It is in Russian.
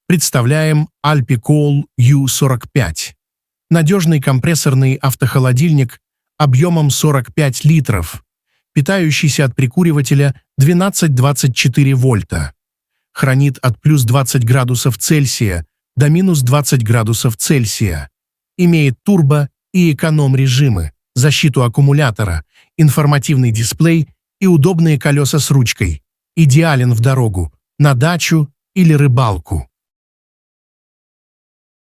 Представляем Alpicool U45. Надежный компрессорный автохолодильник объемом 45 литров, питающийся от прикуривателя 12-24 вольта. Хранит от плюс 20 градусов Цельсия до минус 20 градусов Цельсия. Имеет турбо- и эконом-режимы, защиту аккумулятора, информативный дисплей и удобные колеса с ручкой. Идеален в дорогу, на дачу или рыбалку.